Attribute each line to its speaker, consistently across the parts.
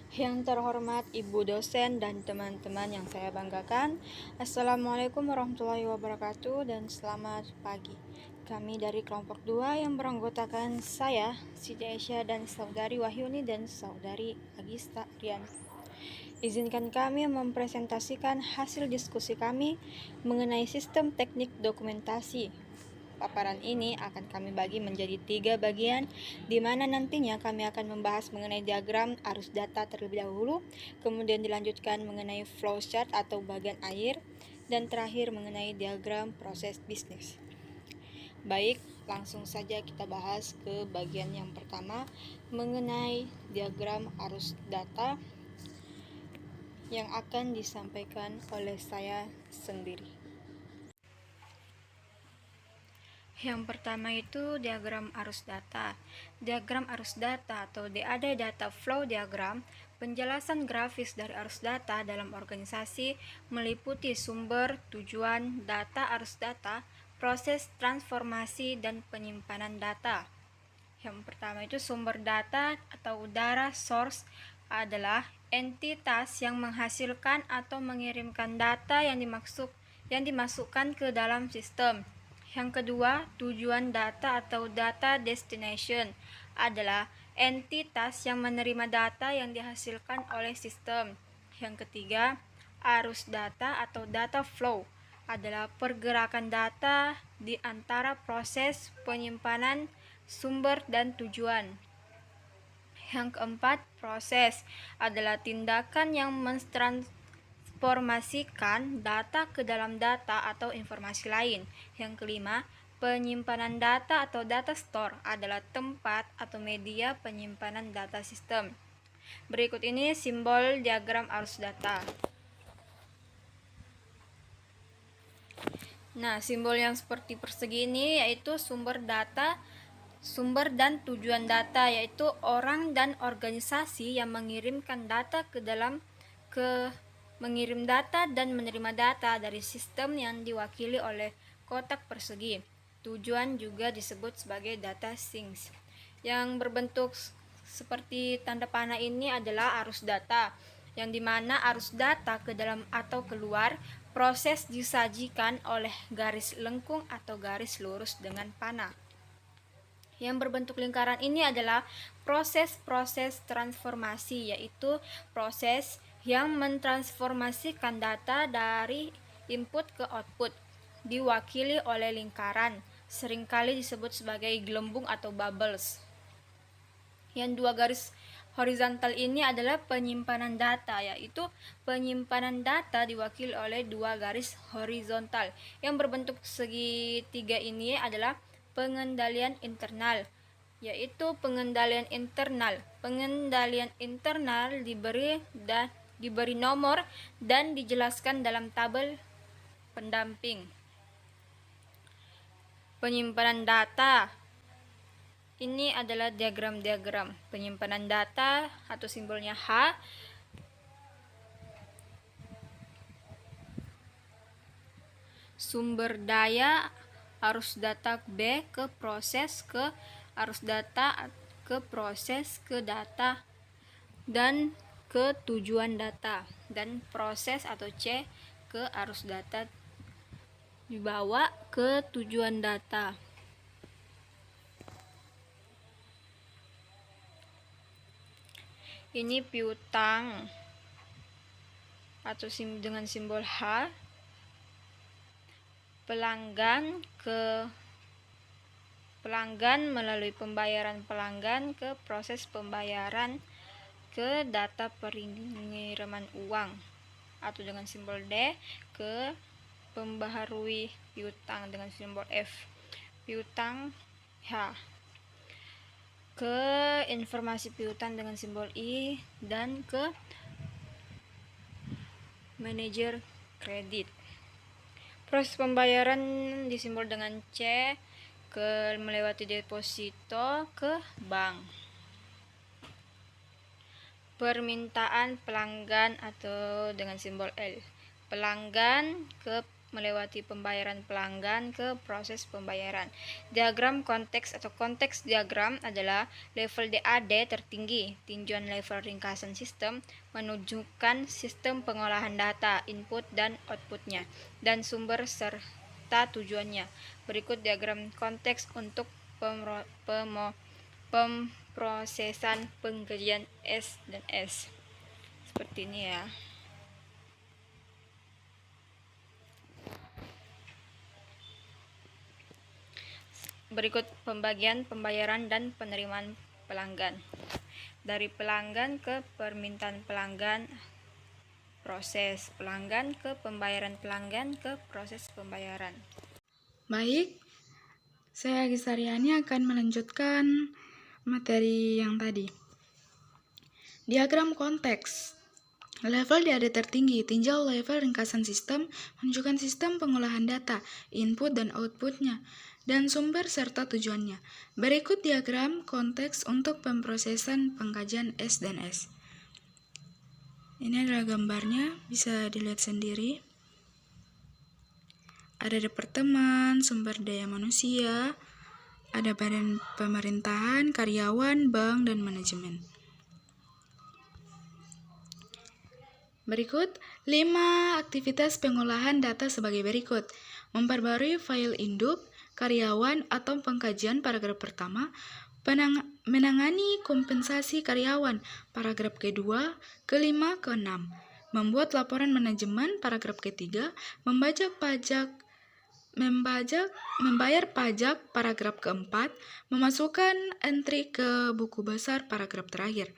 Speaker 1: Yang terhormat Ibu dosen dan teman-teman yang saya banggakan, Assalamualaikum warahmatullahi wabarakatuh dan selamat pagi. Kami dari kelompok 2 yang beranggotakan saya, Siti Aisyah dan Saudari Wahyuni dan Saudari Agista Rian. Izinkan kami mempresentasikan hasil diskusi kami mengenai sistem teknik dokumentasi. Paparan ini akan kami bagi menjadi 3 bagian, di mana nantinya kami akan membahas mengenai diagram arus data terlebih dahulu, kemudian dilanjutkan mengenai flowchart atau bagian air, dan terakhir mengenai diagram proses bisnis. Baik, langsung saja kita bahas ke bagian yang pertama mengenai diagram arus data yang akan disampaikan oleh saya sendiri. Yang pertama itu diagram arus data. Diagram arus data atau DAD Data Flow Diagram, penjelasan grafis dari arus data dalam organisasi meliputi sumber, tujuan, data arus data, proses transformasi, dan penyimpanan data. Yang pertama itu sumber data atau udara source adalah entitas yang menghasilkan atau mengirimkan data yang dimasukkan ke dalam sistem. Yang kedua, tujuan data atau data destination adalah entitas yang menerima data yang dihasilkan oleh sistem. Yang ketiga, arus data atau data flow adalah pergerakan data di antara proses penyimpanan, sumber, dan tujuan. Yang keempat, proses adalah tindakan yang transformasikan data ke dalam data atau informasi lain. Yang kelima, penyimpanan data atau data store adalah tempat atau media penyimpanan data sistem. Berikut ini simbol diagram arus data. Nah, simbol yang seperti persegi ini yaitu sumber data, sumber dan tujuan data, yaitu orang dan organisasi yang mengirimkan data mengirim data dan menerima data dari sistem yang diwakili oleh kotak persegi. Tujuan juga disebut sebagai data sinks. Yang berbentuk seperti tanda panah ini adalah arus data, yang dimana arus data ke dalam atau keluar proses disajikan oleh garis lengkung atau garis lurus dengan panah. Yang berbentuk lingkaran ini adalah proses-proses transformasi, yaitu proses yang mentransformasikan data dari input ke output, diwakili oleh lingkaran, seringkali disebut sebagai gelembung atau bubbles. Yang dua garis horizontal ini adalah penyimpanan data, yaitu penyimpanan data diwakili oleh dua garis horizontal. Yang berbentuk segitiga ini adalah pengendalian internal, yaitu pengendalian internal. Pengendalian internal diberi nomor dan dijelaskan dalam tabel pendamping. Penyimpanan data. Ini adalah diagram penyimpanan data atau simbolnya H. Sumber daya arus data B ke proses ke arus data ke proses ke data dan ke tujuan data, dan proses atau C ke arus data dibawa ke tujuan data. Ini piutang atau dengan simbol H. Pelanggan melalui pembayaran pelanggan ke proses pembayaran ke data pengiriman uang atau dengan simbol D ke pembaharui piutang dengan simbol F. Piutang H ke informasi piutang dengan simbol I dan ke manajer kredit. Proses pembayaran disimbol dengan C ke melewati deposito ke bank. Permintaan pelanggan atau dengan simbol L. Pelanggan ke melewati pembayaran pelanggan ke proses pembayaran. Diagram konteks atau konteks diagram adalah level DAD tertinggi, tinjauan level ringkasan sistem, menunjukkan sistem pengolahan data, input dan outputnya, dan sumber serta tujuannya. Berikut diagram konteks untuk pemrosesan pengkajian S dan S. Seperti ini ya. Berikut pembagian pembayaran dan penerimaan pelanggan. Dari pelanggan ke permintaan pelanggan, proses pelanggan ke pembayaran pelanggan ke proses pembayaran.
Speaker 2: Baik, saya Agis Aryani akan melanjutkan materi yang tadi. Diagram konteks. Level DAD tertinggi, tinjau level ringkasan sistem, menunjukkan sistem pengolahan data, input dan outputnya, dan sumber serta tujuannya. Berikut diagram konteks untuk pemrosesan pengkajian S dan S. Ini adalah gambarnya, bisa dilihat sendiri. Ada departemen, sumber daya manusia, ada badan pemerintahan, karyawan, bank, dan manajemen. Berikut 5 aktivitas pengolahan data sebagai berikut. Memperbarui file induk, karyawan atau pengkajian paragraf pertama, menangani kompensasi karyawan paragraf kedua, kelima, keenam, membuat laporan manajemen paragraf ketiga, membayar pajak paragraf keempat, memasukkan entry ke buku besar paragraf terakhir.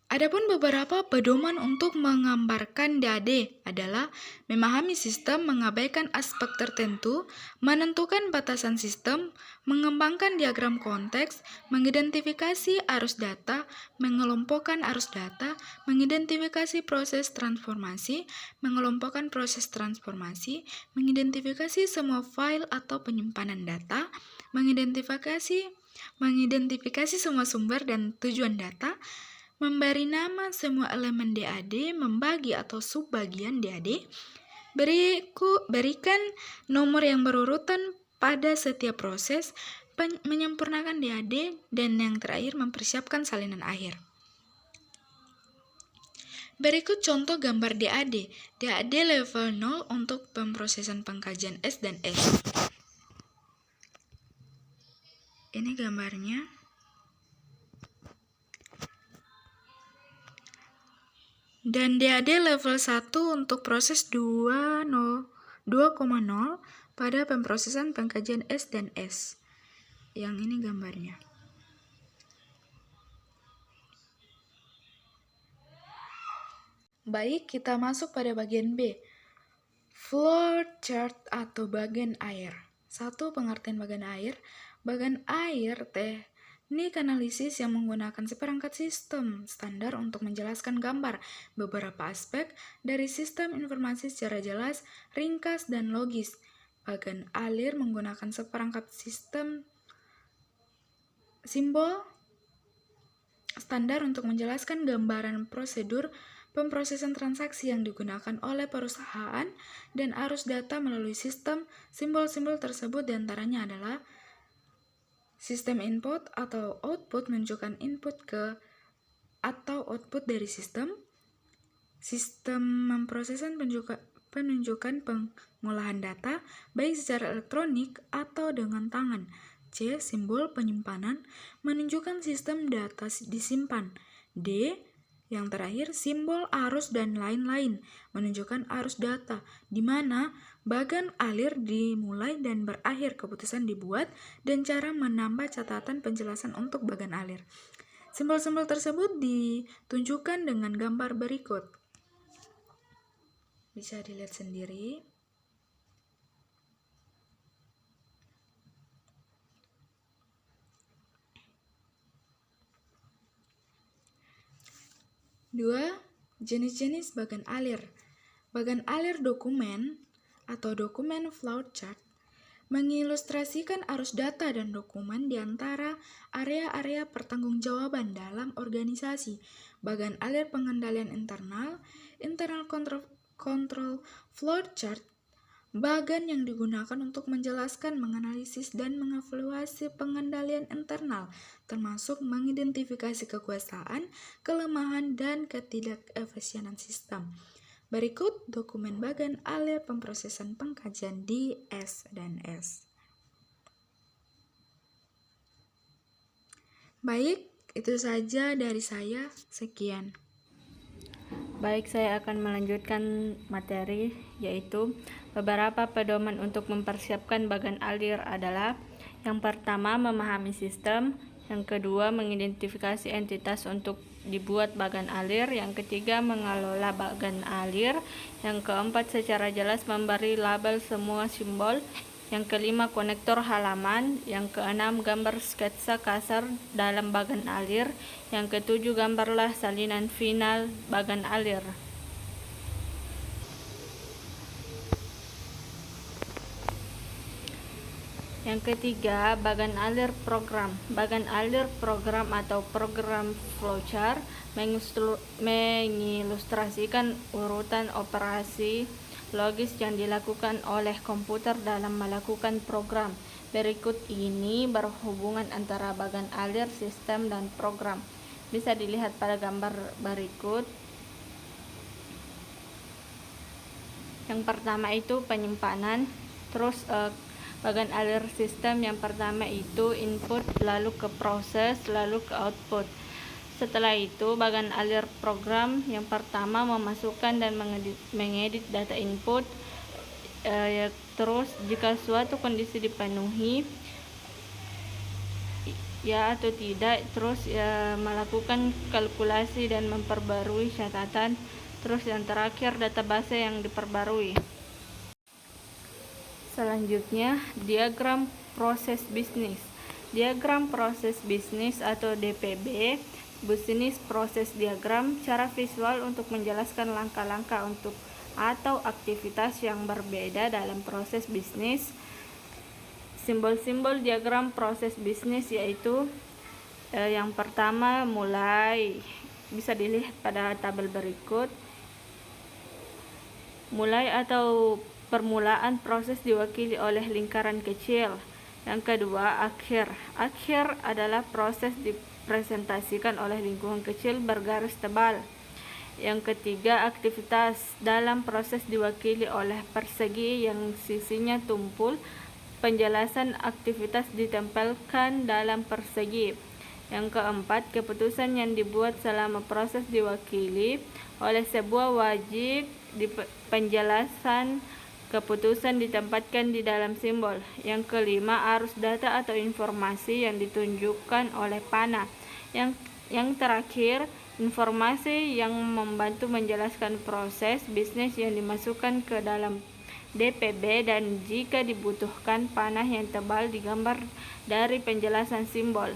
Speaker 2: Adapun beberapa pedoman untuk menggambarkan DAD adalah memahami sistem, mengabaikan aspek tertentu, menentukan batasan sistem, mengembangkan diagram konteks, mengidentifikasi arus data, mengelompokkan arus data, mengidentifikasi proses transformasi, mengelompokkan proses transformasi, mengidentifikasi semua file atau penyimpanan data, mengidentifikasi semua sumber dan tujuan data, memberi nama semua elemen DAD, membagi atau subbagian DAD, berikan nomor yang berurutan pada setiap proses, menyempurnakan DAD, dan yang terakhir mempersiapkan salinan akhir. Berikut contoh gambar DAD. DAD level 0 untuk pemrosesan pengkajian S dan S. Ini gambarnya. Dan DAD level 1 untuk proses 2,0 pada pemrosesan pengkajian S dan S. Yang ini gambarnya. Baik, kita masuk pada bagian B. Flow chart atau bagan air. 1. Pengertian bagan air. Bagan air teknik analisis yang menggunakan seperangkat sistem standar untuk menjelaskan gambar beberapa aspek dari sistem informasi secara jelas, ringkas, dan logis. Bagan alir menggunakan seperangkat sistem simbol standar untuk menjelaskan gambaran prosedur pemrosesan transaksi yang digunakan oleh perusahaan dan arus data melalui sistem. Simbol-simbol tersebut diantaranya adalah sistem input atau output menunjukkan input ke atau output dari sistem. Sistem pemrosesan penunjukan pengolahan data baik secara elektronik atau dengan tangan. C. Simbol penyimpanan menunjukkan sistem data disimpan. D. Yang terakhir, simbol arus dan lain-lain menunjukkan arus data, di mana bagan alir dimulai dan berakhir keputusan dibuat dan cara menambah catatan penjelasan untuk bagan alir. Simbol-simbol tersebut ditunjukkan dengan gambar berikut. Bisa dilihat sendiri. Dua, jenis-jenis bagan alir. Bagan alir dokumen atau dokumen flowchart mengilustrasikan arus data dan dokumen di antara area-area pertanggungjawaban dalam organisasi. Bagan alir pengendalian internal control flowchart Bagan yang digunakan untuk menjelaskan, menganalisis, dan mengevaluasi pengendalian internal, termasuk mengidentifikasi kekuasaan, kelemahan, dan ketidakefisienan sistem. Berikut dokumen bagan alir pemrosesan pengkajian di S dan S. Baik, itu saja dari saya. Sekian.
Speaker 1: Baik, saya akan melanjutkan materi, yaitu beberapa pedoman untuk mempersiapkan bagan alir adalah: yang pertama, memahami sistem; yang kedua, mengidentifikasi entitas untuk dibuat bagan alir; yang ketiga, mengelola bagan alir; yang keempat, secara jelas memberi label semua simbol; yang kelima, konektor halaman; yang keenam, gambar sketsa kasar dalam bagan alir; yang ketujuh, gambarlah salinan final bagan alir. Yang ketiga, bagan alir program. Bagan alir program atau program flowchart mengilustrasikan urutan operasi logis yang dilakukan oleh komputer dalam melakukan program. Berikut ini berhubungan antara bagan alir, sistem, dan program. Bisa dilihat pada gambar berikut. Yang pertama itu penyimpanan. Terus bagan alir sistem yang pertama itu input, lalu ke proses, lalu ke output. Setelah itu, bagan alir program yang pertama memasukkan dan mengedit data input. Terus jika suatu kondisi dipenuhi, ya atau tidak, terus melakukan kalkulasi dan memperbarui catatan. Terus yang terakhir, database yang diperbarui. Selanjutnya, diagram proses bisnis. Diagram proses bisnis atau DPB, Business Process Diagram, cara visual untuk menjelaskan langkah-langkah untuk atau aktivitas yang berbeda dalam proses bisnis. Simbol-simbol diagram proses bisnis yaitu yang pertama, mulai. Bisa dilihat pada tabel berikut. Mulai atau permulaan proses diwakili oleh lingkaran kecil. Yang kedua, akhir. Akhir adalah proses dipresentasikan oleh lingkungan kecil bergaris tebal. Yang ketiga, aktivitas. Dalam proses diwakili oleh persegi yang sisinya tumpul. Penjelasan aktivitas ditempelkan dalam persegi. Yang keempat, keputusan yang dibuat selama proses diwakili oleh sebuah wajib. Penjelasan keputusan ditempatkan di dalam simbol. Yang kelima, arus data atau informasi yang ditunjukkan oleh panah. Yang terakhir, informasi yang membantu menjelaskan proses bisnis yang dimasukkan ke dalam DPB, dan jika dibutuhkan panah yang tebal digambar dari penjelasan simbol.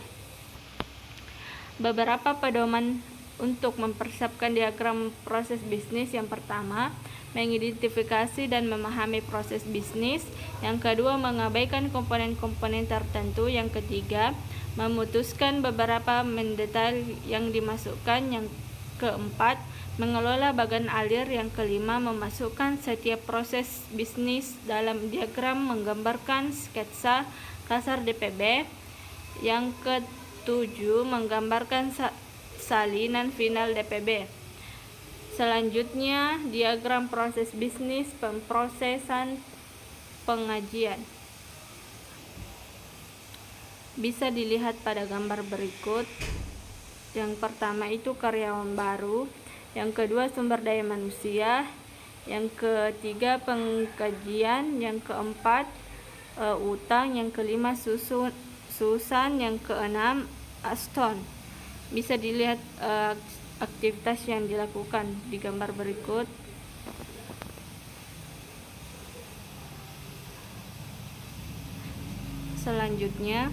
Speaker 1: Beberapa pedoman untuk mempersiapkan diagram proses bisnis. Yang pertama, mengidentifikasi dan memahami proses bisnis. Yang kedua, mengabaikan komponen-komponen tertentu. Yang ketiga, memutuskan beberapa mendetail yang dimasukkan. Yang keempat, mengelola bagan alir. Yang kelima, memasukkan setiap proses bisnis dalam diagram menggambarkan sketsa kasar DPB. Yang ketujuh, menggambarkan salinan final DPB. Selanjutnya, diagram proses bisnis pemrosesan pengajian. Bisa dilihat pada gambar berikut. Yang pertama itu karyawan baru, yang kedua sumber daya manusia, yang ketiga pengkajian, yang keempat utang, yang kelima susan, yang keenam Aston. Bisa dilihat aktivitas yang dilakukan di gambar berikut. Selanjutnya,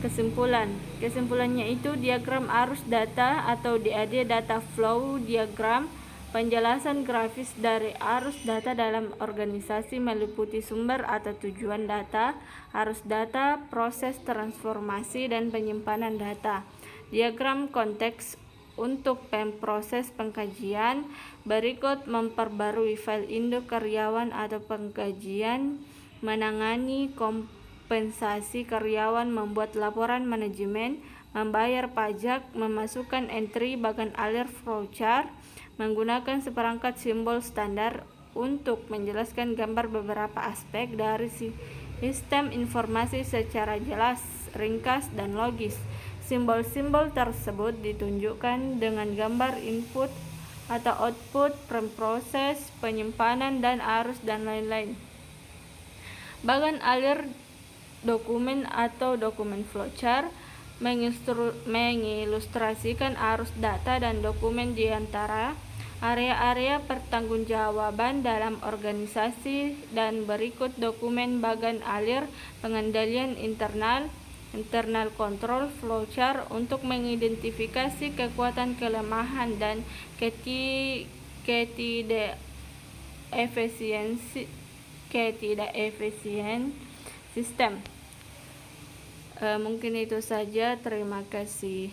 Speaker 1: kesimpulannya itu diagram arus data atau DAD, data flow diagram, penjelasan grafis dari arus data dalam organisasi meliputi sumber atau tujuan data, arus data, proses transformasi dan penyimpanan data. Diagram konteks untuk proses pengkajian. Berikut memperbarui file induk karyawan atau pengkajian, menangani kompensasi karyawan, membuat laporan manajemen, membayar pajak, memasukkan entry bagan alir flowchart, menggunakan seperangkat simbol standar untuk menjelaskan gambar beberapa aspek dari sistem informasi secara jelas, ringkas, dan logis. Simbol-simbol tersebut ditunjukkan dengan gambar input atau output, proses, penyimpanan, dan arus, dan lain-lain. Bagan alir dokumen atau dokumen flowchart mengilustrasikan arus data dan dokumen di antara area-area pertanggungjawaban dalam organisasi, dan berikut dokumen bagan alir pengendalian internal control flowchart untuk mengidentifikasi kekuatan, kelemahan, dan ketidakefisien sistem. Mungkin itu saja. Terima kasih.